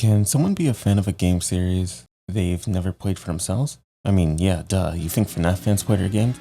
Can someone be a fan of a game series they've never played for themselves? I mean, yeah, duh, you think FNAF fans play their games?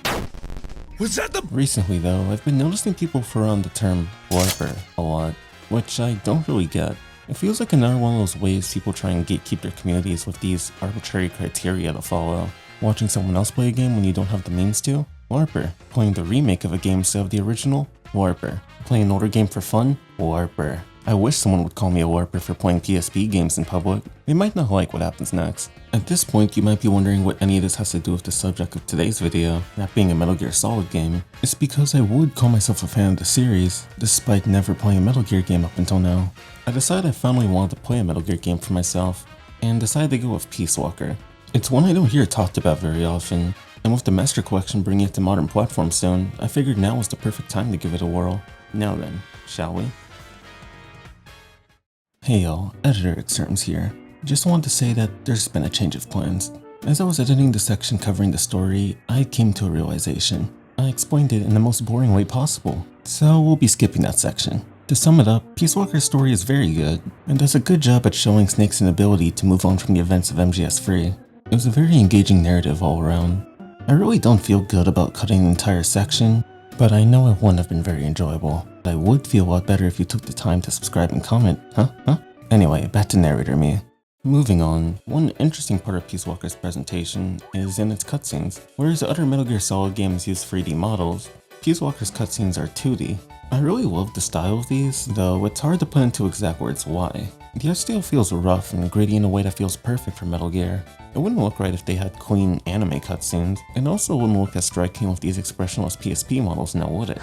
Was that the— Recently though, I've been noticing people throw around the term LARPer a lot, which I don't really get. It feels like another one of those ways people try and gatekeep their communities with these arbitrary criteria to follow. Watching someone else play a game when you don't have the means to? LARPer. Playing the remake of a game instead of the original? LARPer. Playing an older game for fun? LARPer. I wish someone would call me a LARPer for playing PSP games in public. They might not like what happens next. At this point, you might be wondering what any of this has to do with the subject of today's video, that being a Metal Gear Solid game. It's because I would call myself a fan of the series, despite never playing a Metal Gear game up until now. I decided I finally wanted to play a Metal Gear game for myself, and decided to go with Peace Walker. It's one I don't hear talked about very often, and with the Master Collection bringing it to modern platforms soon, I figured now was the perfect time to give it a whirl. Now then, shall we? Hey y'all, Editor Exterms here. Just wanted to say that there's been a change of plans. As I was editing the section covering the story, I came to a realization. I explained it in the most boring way possible, so we'll be skipping that section. To sum it up, Peace Walker's story is very good, and does a good job at showing Snake's inability to move on from the events of MGS3. It was a very engaging narrative all around. I really don't feel good about cutting the entire section, but I know it wouldn't have been very enjoyable. I would feel a lot better if you took the time to subscribe and comment, huh? Anyway, back to narrator me. Moving on, one interesting part of Peace Walker's presentation is in its cutscenes. Whereas other Metal Gear Solid games use 3D models, Peace Walker's cutscenes are 2D. I really love the style of these, though it's hard to put into exact words why. The art style feels rough and gritty in a way that feels perfect for Metal Gear. It wouldn't look right if they had clean anime cutscenes, and also wouldn't look as striking with these expressionless PSP models now, would it?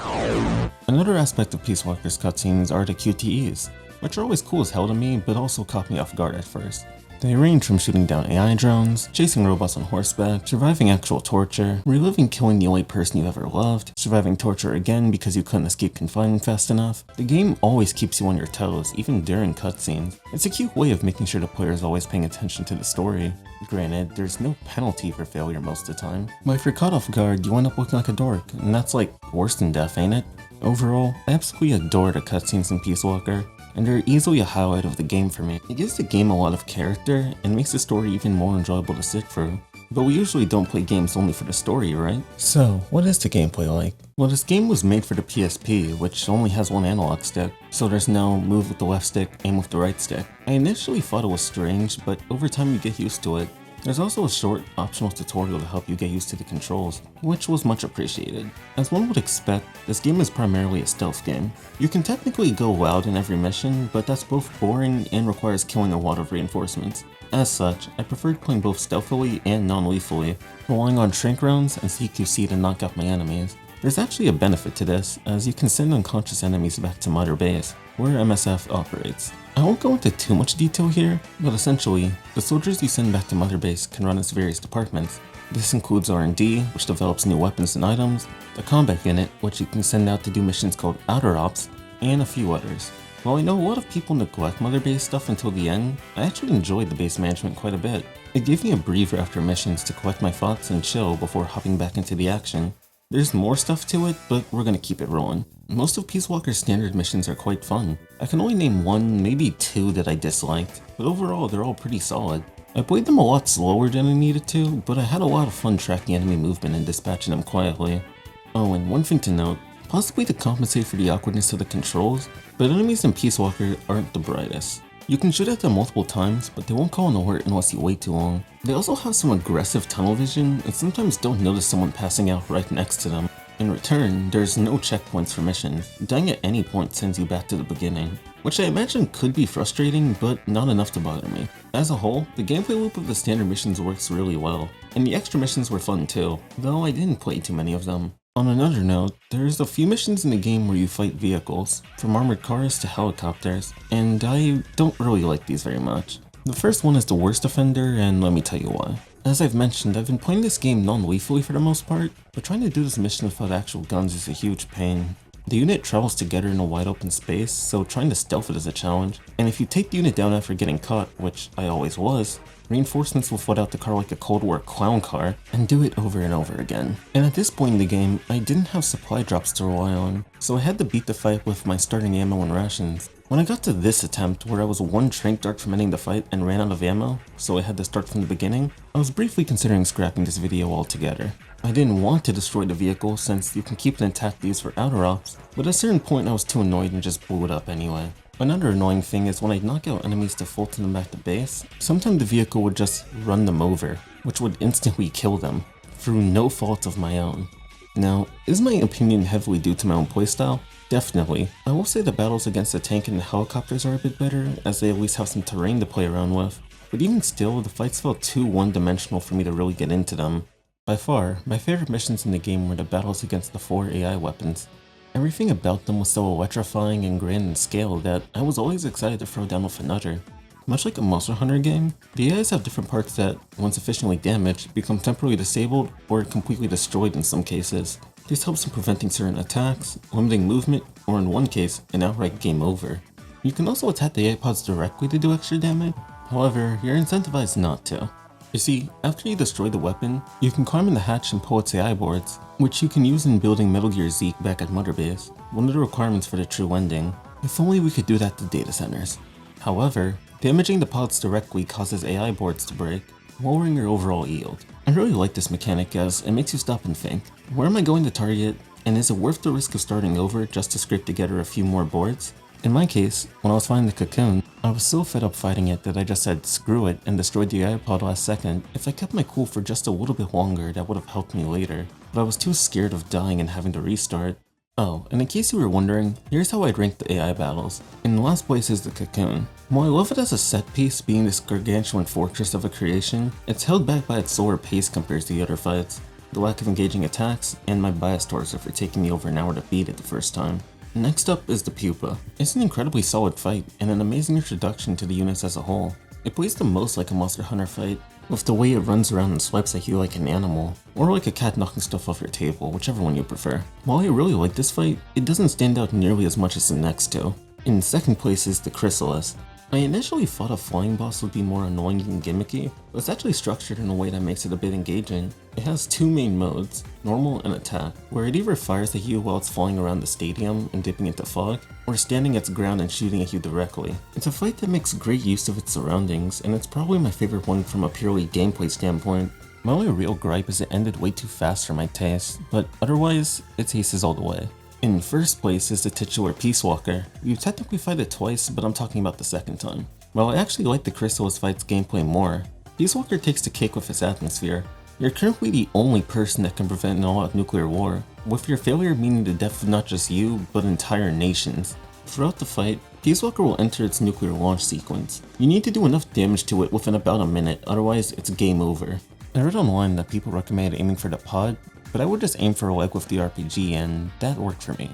Another aspect of Peace Walker's cutscenes are the QTEs, which are always cool as hell to me, but also caught me off guard at first. They range from shooting down AI drones, chasing robots on horseback, surviving actual torture, reliving killing the only person you ever loved, surviving torture again because you couldn't escape confinement fast enough. The game always keeps you on your toes, even during cutscenes. It's a cute way of making sure the player is always paying attention to the story. Granted, there's no penalty for failure most of the time, but if you're caught off guard, you end up looking like a dork, and that's like worse than death, ain't it? Overall, I absolutely adore the cutscenes in Peace Walker, and they're easily a highlight of the game for me. It gives the game a lot of character and makes the story even more enjoyable to sit through. But we usually don't play games only for the story, right? So, what is the gameplay like? Well, this game was made for the PSP, which only has one analog stick, so there's no move with the left stick, aim with the right stick. I initially thought it was strange, but over time you get used to it. There's also a short, optional tutorial to help you get used to the controls, which was much appreciated. As one would expect, this game is primarily a stealth game. You can technically go wild in every mission, but that's both boring and requires killing a lot of reinforcements. As such, I preferred playing both stealthily and non-lethally, relying on shrink rounds and CQC to knock out my enemies. There's actually a benefit to this, as you can send unconscious enemies back to Mother Base, where MSF operates. I won't go into too much detail here, but essentially, the soldiers you send back to Mother Base can run as various departments. This includes R&D, which develops new weapons and items, the combat unit, which you can send out to do missions called Outer Ops, and a few others. While I know a lot of people neglect Mother Base stuff until the end, I actually enjoyed the base management quite a bit. It gave me a breather after missions to collect my thoughts and chill before hopping back into the action. There's more stuff to it, but we're gonna keep it rolling. Most of Peace Walker's standard missions are quite fun. I can only name one, maybe two that I disliked, but overall they're all pretty solid. I played them a lot slower than I needed to, but I had a lot of fun tracking enemy movement and dispatching them quietly. Oh, and one thing to note, possibly to compensate for the awkwardness of the controls, but enemies in Peace Walker aren't the brightest. You can shoot at them multiple times, but they won't call an alert unless you wait too long. They also have some aggressive tunnel vision and sometimes don't notice someone passing out right next to them. In return, there's no checkpoints for missions. Dying at any point sends you back to the beginning, which I imagine could be frustrating, but not enough to bother me. As a whole, the gameplay loop of the standard missions works really well, and the extra missions were fun too, though I didn't play too many of them. On another note, there's a few missions in the game where you fight vehicles, from armored cars to helicopters, and I don't really like these very much. The first one is the worst offender, and let me tell you why. As I've mentioned, I've been playing this game non-lethally for the most part, but trying to do this mission without actual guns is a huge pain. The unit travels together in a wide open space, so trying to stealth it is a challenge, and if you take the unit down after getting caught, which I always was, reinforcements will flood out the car like a Cold War clown car, and do it over and over again. And at this point in the game, I didn't have supply drops to rely on, so I had to beat the fight with my starting ammo and rations. When I got to this attempt, where I was one trank dart from ending the fight and ran out of ammo, so I had to start from the beginning, I was briefly considering scrapping this video altogether. I didn't want to destroy the vehicle since you can keep it intact to use for outer ops, but at a certain point I was too annoyed and just blew it up anyway. Another annoying thing is when I'd knock out enemies to full them back to base, sometimes the vehicle would just run them over, which would instantly kill them, through no fault of my own. Now, is my opinion heavily due to my own playstyle? Definitely. I will say the battles against the tank and the helicopters are a bit better, as they at least have some terrain to play around with, but even still, the fights felt too one-dimensional for me to really get into them. By far, my favorite missions in the game were the battles against the 4 AI weapons. Everything about them was so electrifying and grand in scale that I was always excited to throw down with another. Much like a Monster Hunter game, the AIs have different parts that, when sufficiently damaged, become temporarily disabled or completely destroyed in some cases. This helps in preventing certain attacks, limiting movement, or in one case, an outright game over. You can also attack the AI pods directly to do extra damage, however, you're incentivized not to. You see, after you destroy the weapon, you can climb in the hatch and pull its AI boards, which you can use in building Metal Gear Zeke back at Mother Base, one of the requirements for the true ending. If only we could do that to data centers. However, damaging the pods directly causes AI boards to break, lowering your overall yield. I really like this mechanic as it makes you stop and think, where am I going to target, and is it worth the risk of starting over just to scrape together a few more boards? In my case, when I was finding the cocoon, I was so fed up fighting it that I just said screw it and destroyed the AI pod last second. If I kept my cool for just a little bit longer, that would have helped me later, but I was too scared of dying and having to restart. Oh, and in case you were wondering, here's how I'd rank the AI battles. In last place is the cocoon. While I love it as a set piece being this gargantuan fortress of a creation, it's held back by its slower pace compared to the other fights, the lack of engaging attacks, and my bias towards it for taking me over an hour to beat it the first time. Next up is the Pupa. It's an incredibly solid fight and an amazing introduction to the units as a whole. It plays the most like a Monster Hunter fight, with the way it runs around and swipes at you like an animal, or like a cat knocking stuff off your table, whichever one you prefer. While I really like this fight, it doesn't stand out nearly as much as the next two. In second place is the Chrysalis. I initially thought a flying boss would be more annoying and gimmicky, but it's actually structured in a way that makes it a bit engaging. It has two main modes, normal and attack, where it either fires at you while it's flying around the stadium and dipping into fog, or standing its ground and shooting at you directly. It's a fight that makes great use of its surroundings, and it's probably my favorite one from a purely gameplay standpoint. My only real gripe is it ended way too fast for my taste, but otherwise, its aces all the way. In first place is the titular Peace Walker. You technically fight it twice, but I'm talking about the second time. While I actually like the Chrysalis fight's gameplay more, Peace Walker takes the cake with its atmosphere. You're currently the only person that can prevent an all-out nuclear war, with your failure meaning the death of not just you, but entire nations. Throughout the fight, Peace Walker will enter its nuclear launch sequence. You need to do enough damage to it within about a minute, otherwise it's game over. I read online that people recommend aiming for the pod, but I would just aim for a leg with the RPG and that worked for me.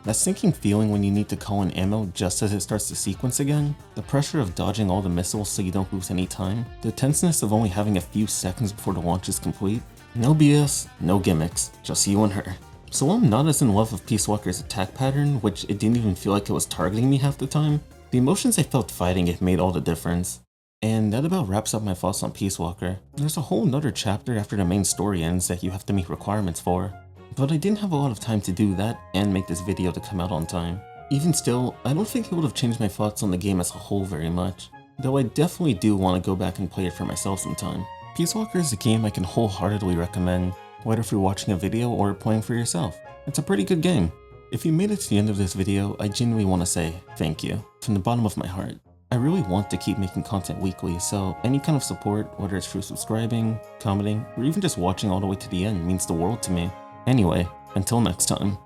That sinking feeling when you need to call in ammo just as it starts to sequence again, the pressure of dodging all the missiles so you don't lose any time, the tenseness of only having a few seconds before the launch is complete. No BS, no gimmicks, just you and her. So while I'm not as in love with Peace Walker's attack pattern, which it didn't even feel like it was targeting me half the time, the emotions I felt fighting it made all the difference. And that about wraps up my thoughts on Peace Walker. There's a whole nother chapter after the main story ends that you have to meet requirements for, but I didn't have a lot of time to do that and make this video to come out on time. Even still, I don't think it would have changed my thoughts on the game as a whole very much, though I definitely do want to go back and play it for myself sometime. Peace Walker is a game I can wholeheartedly recommend, whether through watching a video or playing for yourself. It's a pretty good game. If you made it to the end of this video, I genuinely want to say thank you, from the bottom of my heart. I really want to keep making content weekly, so any kind of support, whether it's through subscribing, commenting, or even just watching all the way to the end means the world to me. Anyway, until next time.